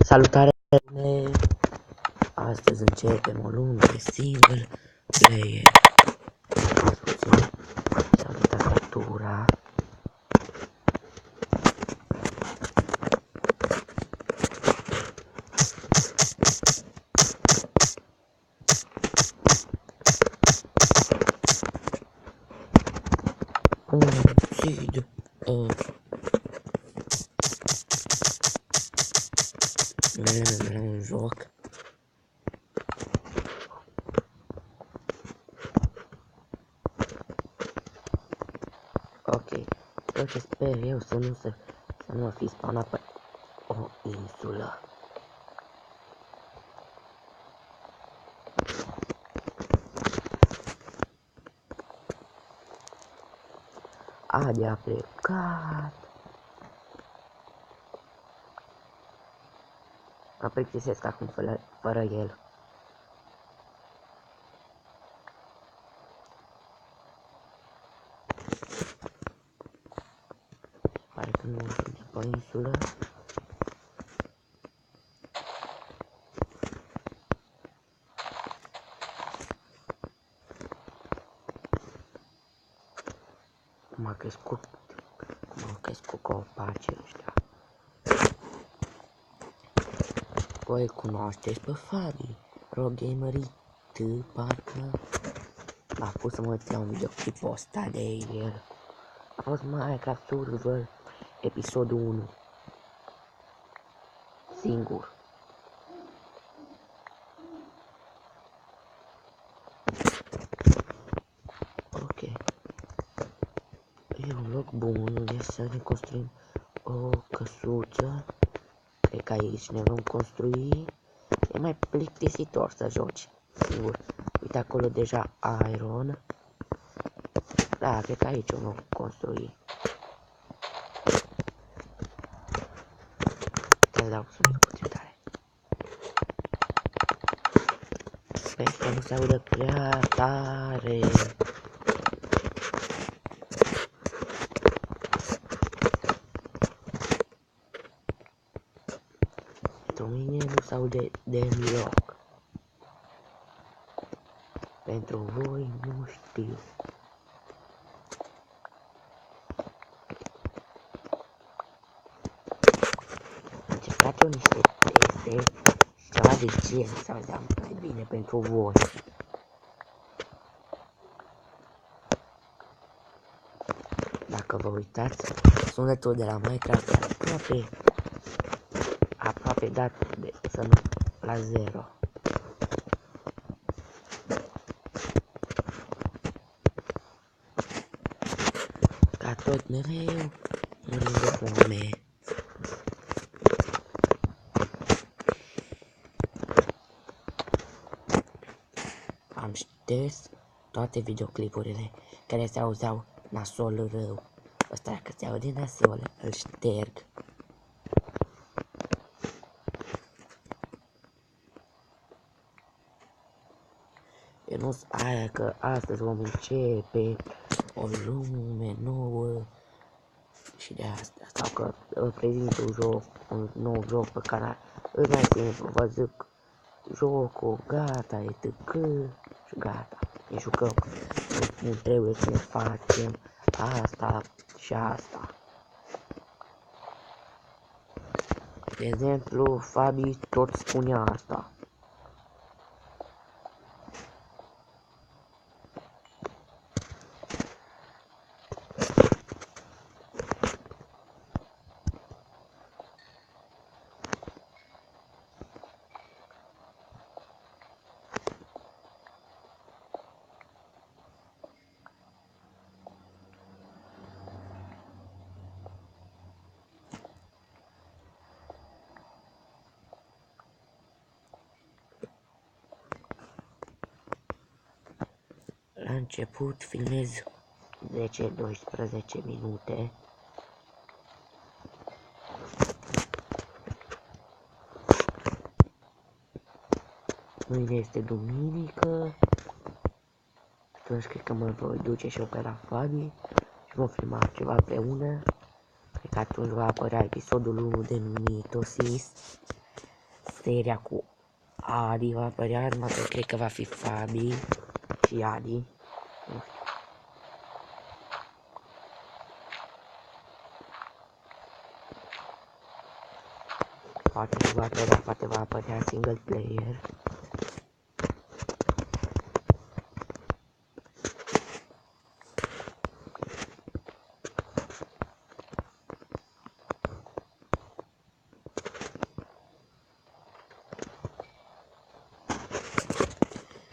Salutare! Astăzi începem o lună de single player. S-a uitat captura. Sid. Era un joc. Ok, tot ce sper eu să nu fi spawnat pe o insulă. De-a plecat. Mă plictisesc acum fără el. Pare că nu ajunge pe insulă. Cum a crescut copacii ăștia. Voi cunoașteți pe Fabi, RoGamer parcă a pus să mă ția un videoclip ăsta de el. A fost Minecraft Survival episodul 1. Singur. Ok. E un loc bun unde să ne construim o căsuță. Cred că aici ne vom construi. E mai plictisitor să joci singur. Uite acolo deja iron. Da, cred că aici o vom construi. Trebuie să dau sunet puțin tare. Sper că nu se audă prea tare. Pentru mine nu se aude deloc. Pentru voi nu știu. Încercați eu niște teste, ceva de gen să vedem mai bine pentru voi. Dacă vă uitați, sunetul de la Minecraft e aproape dat de la 0. Ca tot mereu, murim de foame. Am șters toate videoclipurile care se auzeau nasol rău. Ăsta dacă se aude nasol, îl șterg. Eu nu sunt aia că astăzi vom începe o lume nouă și de asta, sau că prezint un nou joc pe canal. Îl mai simplu, vă zic jocul, gata, etc. Și gata, ne jucăm. Nu trebuie să ne facem asta și asta. De exemplu, Fabi tot spunea asta. La început filmez 10-12 minute. Mâine este duminică. Atunci cred că mă voi duce și eu pe la Fabi și vom filma ceva împreună. Cred că atunci va apărea episodul 1 de Mitosis. seria cu Adi va apărea, următor cred că va fi Fabi și Adi. Nu știu. Poate va apărea single player.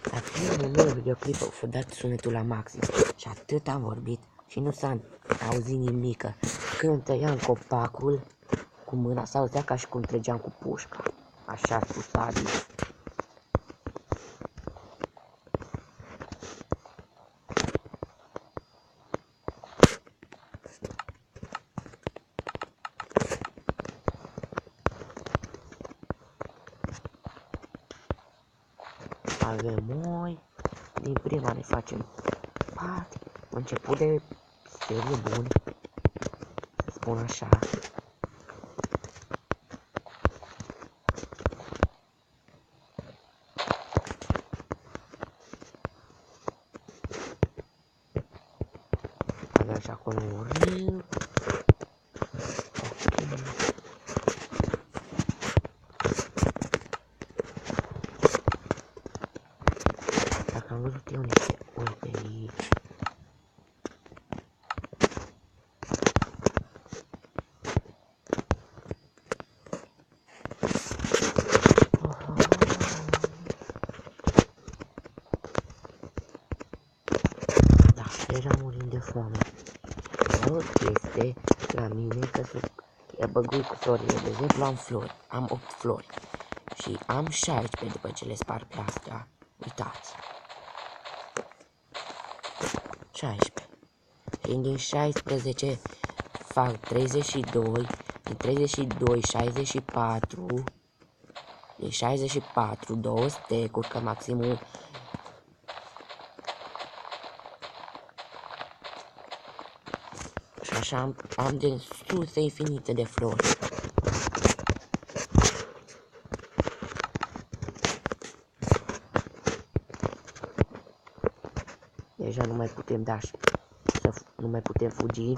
La primul meu videoclip au dat sunetul la maxim și atât am vorbit și nu s-a auzit nimică. Când tăiam copacul cu mâna s-auzea ca și cum trăgeam cu pușca. Așa a spus Adi. Avem moi, din prima ne facem pat, început de serie bun, să spun așa. Avem și acolo un râu. Dacă am văzut eu niște oi pe aici. Da, deja murim de foame. O chestie la mine că e băgui cu florile. De exemplu am flori, am 8 flori și am 16 după ce le spar pe astea. Uitați. 16. Și din 16 fac 32, din 32 64, din 64 2 stecuri, că maximul și așa am de surse infinite de flori. Deja nu mai putem da și nu mai putem fugi.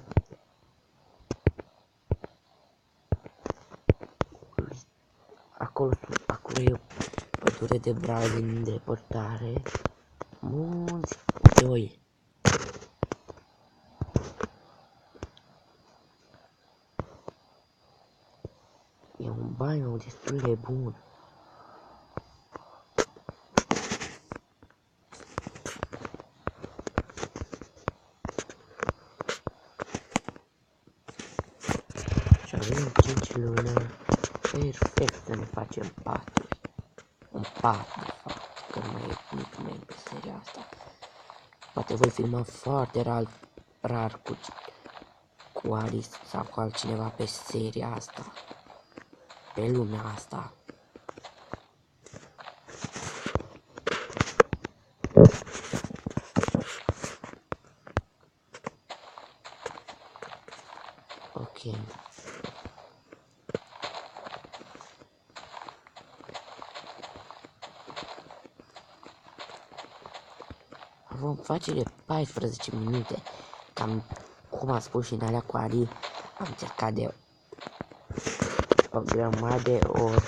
Acolo e o pădure de brad în depărtare. Munți de oi. E un baio destul de bun. Și avem 5 luni. Perfect să ne facem paturi. Un pat, de fapt, că nu mai e nimeni pe seria asta. Poate voi filma foarte rar cu Alice sau cu altcineva pe seria asta. Pe lumea asta. Ok. Vom face de 14 minute. Cam cum am spus și în alea cu Ari, am încercat de o grămadă de ori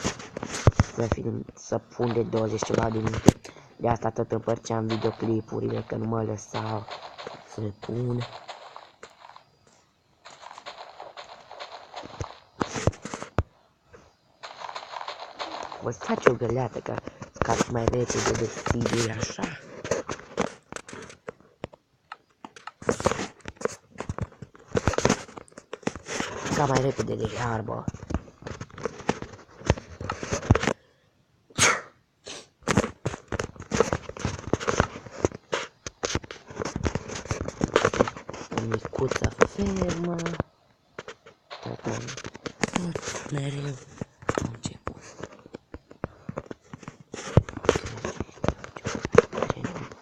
să pun de 20 ceva de minute. De asta tot împărțeam videoclipurile, că nu mă lăsau să le pun. Voi face o găleată ca scapi mai repede de CD așa. Ca mai repede de iarbă. O micuță fermă. Tot mereu am început.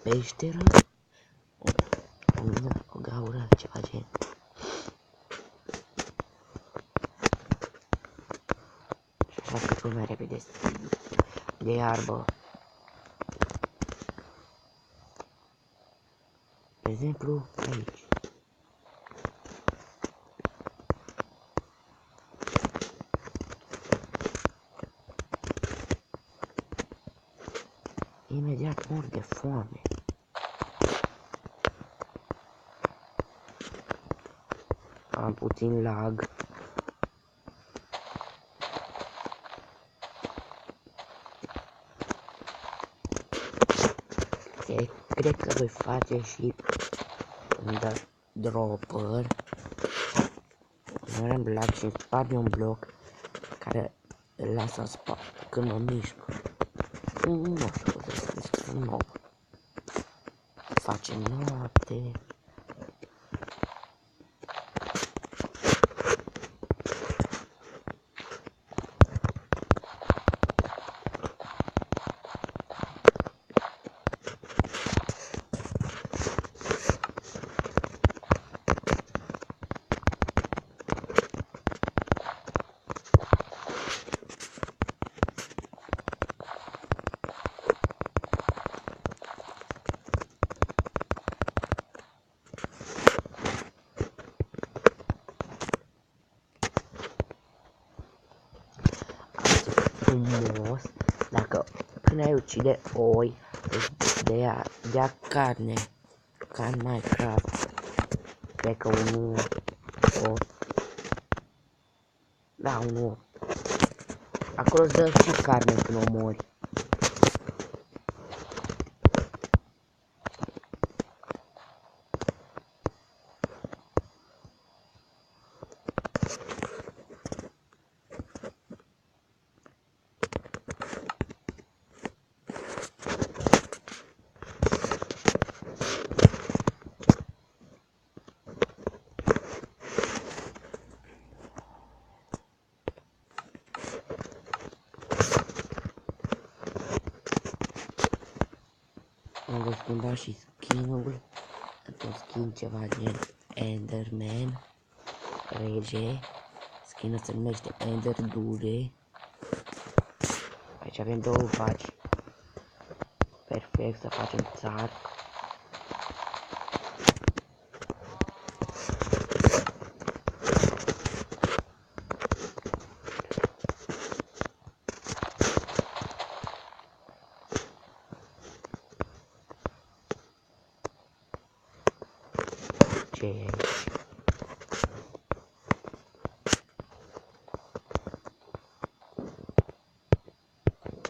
Peșteră. O gaură, ceva gen. fac cât mai repede de iarbă. De exemplu, aici. Imediat mor de foame. Am puțin lag. Cred că voi face și dropper. Nu am lag și sparge un bloc care îl lasă în spate când mă mișc. Nu știu cum să zic, nou. Face noapte. Frumos, dacă până ai ucide oi, dea carne, ca în Minecraft. Cred că unul, da, unul. Acolo îți dă și carne când o mori. Am voi schimba și skin-ul, într-un skin ceva gen Enderman, rege, skin-ul se numește Ender Dure. Aici avem două vaci, perfect să facem țar.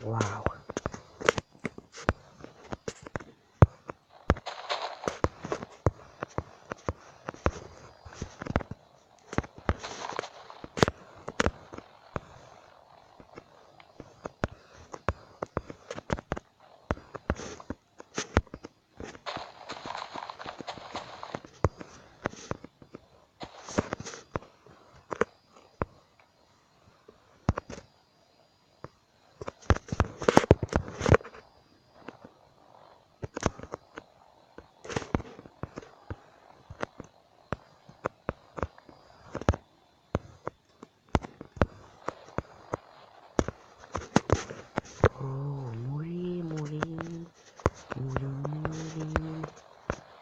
Wow.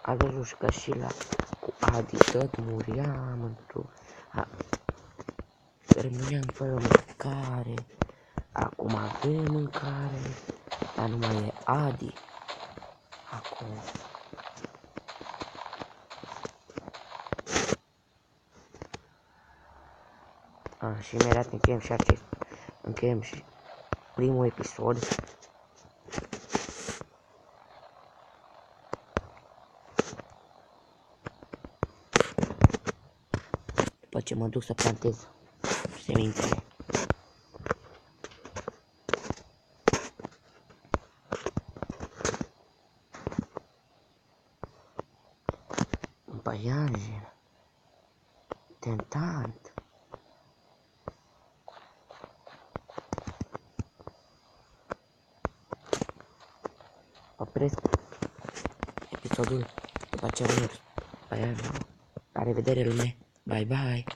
Avem jucat și la cu Adi, tot muriam într-o... Rămâneam fără mâncare. Acum avem mâncare, dar nu mai e Adi. Acum... și imediat încheiem și primul episod. După ce mă duc să plantez semințele. Un păianjen. Tentant. Opresc episodul după ce am păianjen. La revedere lume. Bye bye.